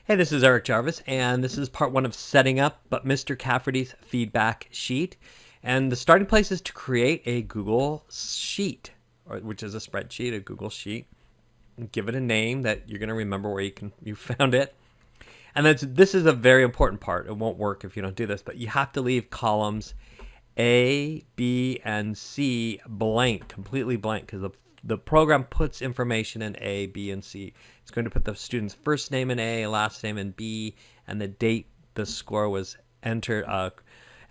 Hey, this is Eric Jarvis, and this is part one of setting up Mr. Cafferty's feedback sheet. And the starting place is to create a Google sheet, which is a spreadsheet, a Google sheet. Give it a name that you're going to remember where you found it. And this is a very important part. It won't work if you don't do this, but you have to leave columns A, B, and C blank, completely blank, because the program puts information in A, B, and C. It's going to put the student's first name in A, last name in B, and the date the score was entered,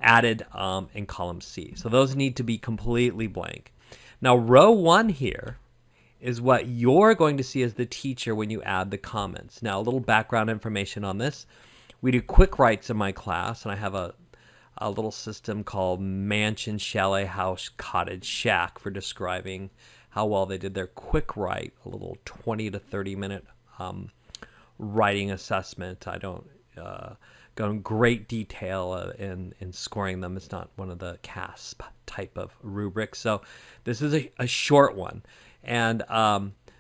added in column C. So those need to be completely blank. Now, row 1 here is what you're going to see as the teacher when you add the comments. Now, a little background information on this. We do quick writes in my class, and I have a little system called mansion, chalet, house, cottage, shack for describing how well they did their quick write, a little 20 to 30 minute writing assessment. I don't go in great detail in scoring them. It's not one of the CASP type of rubrics. So this is a short one. And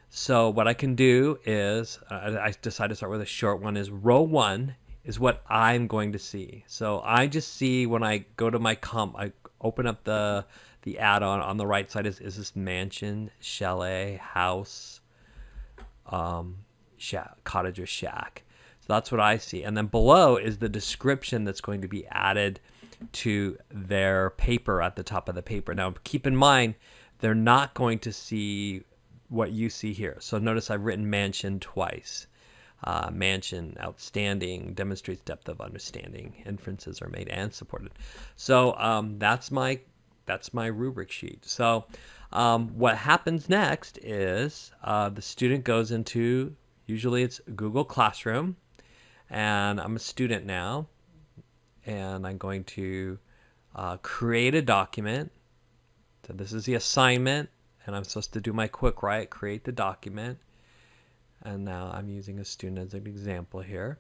so what I can do is, I decided to start with a short one, is row 1 is what I'm going to see. So I just see when I go to my I open up the add-on on the right side is this mansion, chalet, house, shack, cottage, or shack. So that's what I see. And then below is the description that's going to be added to their paper at the top of the paper. Now, keep in mind, they're not going to see what you see here. So notice I've written mansion twice. Mansion, outstanding, demonstrates depth of understanding. Inferences are made and supported. So that's my rubric sheet. So what happens next is the student goes into, usually it's Google Classroom, and I'm a student now, and I'm going to create a document. So this is the assignment, and I'm supposed to do my quick write, create the document. And now I'm using a student as an example here.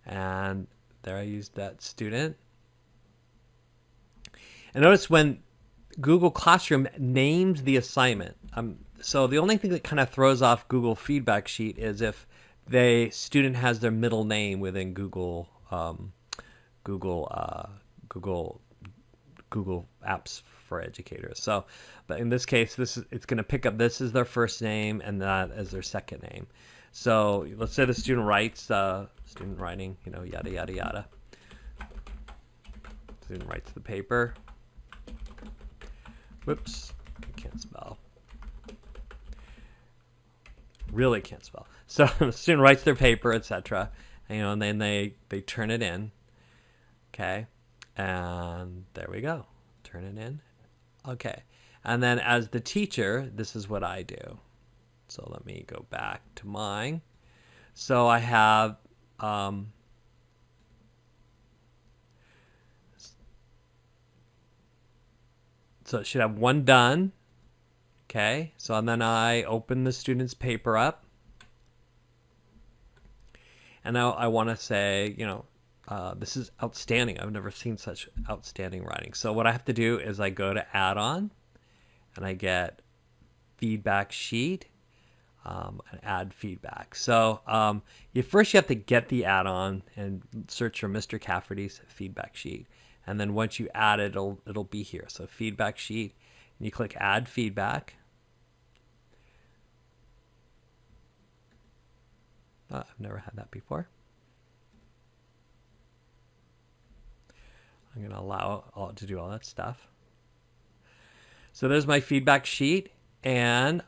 And there I used that student. And notice when Google Classroom names the assignment. So the only thing that kind of throws off Google Feedback Sheet is if the student has their middle name within Google Apps for Educators. So, but in this case, it's going to pick up this is their first name and that as their second name. So let's say the student writes, student writing, yada yada yada. Student writes the paper. Whoops, I can't spell. Really can't spell. So the student writes their paper, etc. And then they turn it in. Okay, and there we go. Turn it in. Okay, and then as the teacher, this is what I do. So let me go back to mine. So I have so it should have one done. Okay, so and then I open the student's paper up, and now I want to say, this is outstanding. I've never seen such outstanding writing. So what I have to do is I go to add-on, and I get feedback sheet, and add feedback. So you have to get the add-on and search for Mr. Cafferty's feedback sheet. And then once you add it, it'll be here. So feedback sheet, and you click add feedback. I've never had that before. I'm going to allow to do all that stuff. So there's my feedback sheet, and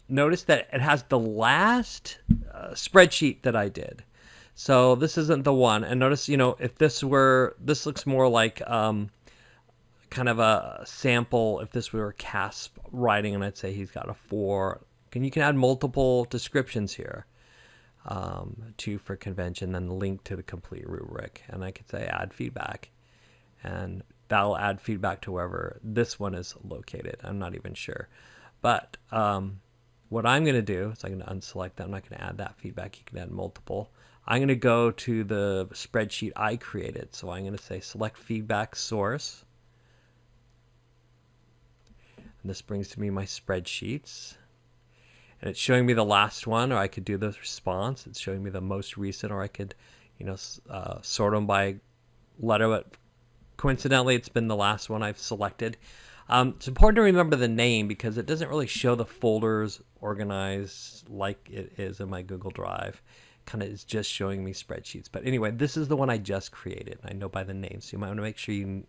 notice that it has the last spreadsheet that I did. So this isn't the one. And notice, if this looks more like kind of a sample. If this were CASP writing, and I'd say he's got a 4. And you can add multiple descriptions here. 2 for convention, then link to the complete rubric. And I could say add feedback. And that'll add feedback to wherever this one is located. I'm not even sure. But what I'm going to do is I'm going to unselect that. I'm not going to add that feedback. You can add multiple. I'm going to go to the spreadsheet I created. So I'm going to say select feedback source. And this brings to me my spreadsheets. and it's showing me the last one, or I could do the response. It's showing me the most recent, or I could, sort them by letter, but coincidentally, it's been the last one I've selected. It's important to remember the name because it doesn't really show the folders organized like it is in my Google Drive. Kind of is just showing me spreadsheets. But anyway, this is the one I just created. I know by the name, so you might want to make sure you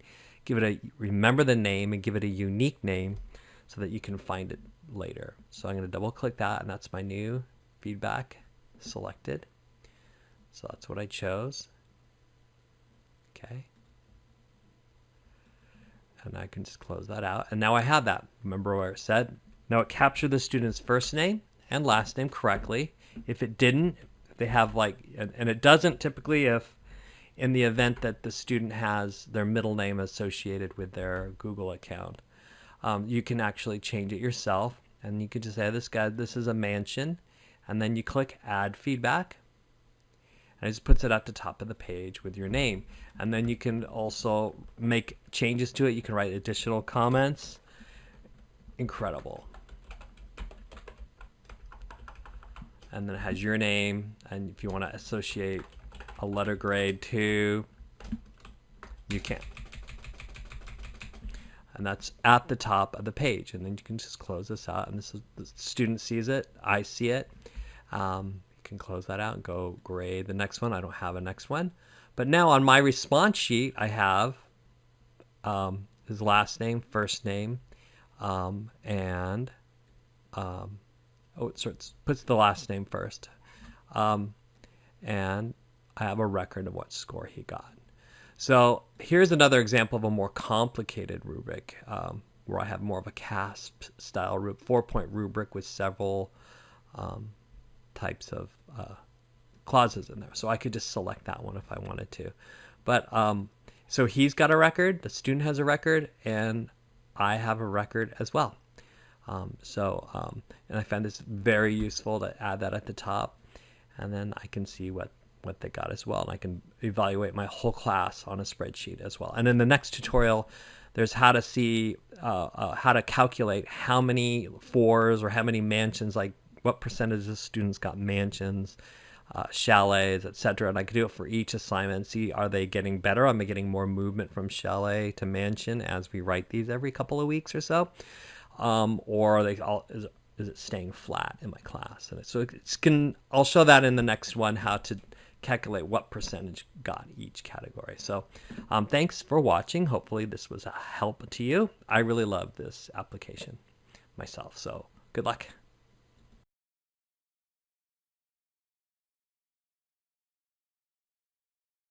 remember the name and give it a unique name so that you can find it later. So I'm going to double click that, and that's my new feedback selected. So that's what I chose. Okay. And I can just close that out. And now I have that. Remember where it said? Now it captured the student's first name and last name correctly. If it didn't, they have and it doesn't typically if in the event that the student has their middle name associated with their Google account. You can actually change it yourself. And you can just say, this is a mansion. And then you click Add Feedback. And it just puts it at the top of the page with your name. And then you can also make changes to it. You can write additional comments. Incredible. And then it has your name. And if you want to associate a letter grade to, you can. And that's at the top of the page. And then you can just close this out. And this is the student sees it. I see it. Can close that out and go grade the next one. I don't have a next one, but now on my response sheet I have his last name, first name, and it puts the last name first, and I have a record of what score he got. So here's another example of a more complicated rubric where I have more of a CASP style 4-point rubric with several types of clauses in there. So I could just select that one if I wanted to. But so he's got a record, the student has a record, and I have a record as well. And I found this very useful to add that at the top. And then I can see what they got as well. And I can evaluate my whole class on a spreadsheet as well. And in the next tutorial, there's how to see, how to calculate how many fours or how many mansions, like what percentage of students got mansions, chalets, etc. And I could do it for each assignment. See, are they getting better? Am I getting more movement from chalet to mansion as we write these every couple of weeks or so? Or are they all, is it staying flat in my class? And so I'll show that in the next one, how to calculate what percentage got each category. So thanks for watching. Hopefully this was a help to you. I really love this application myself. So good luck.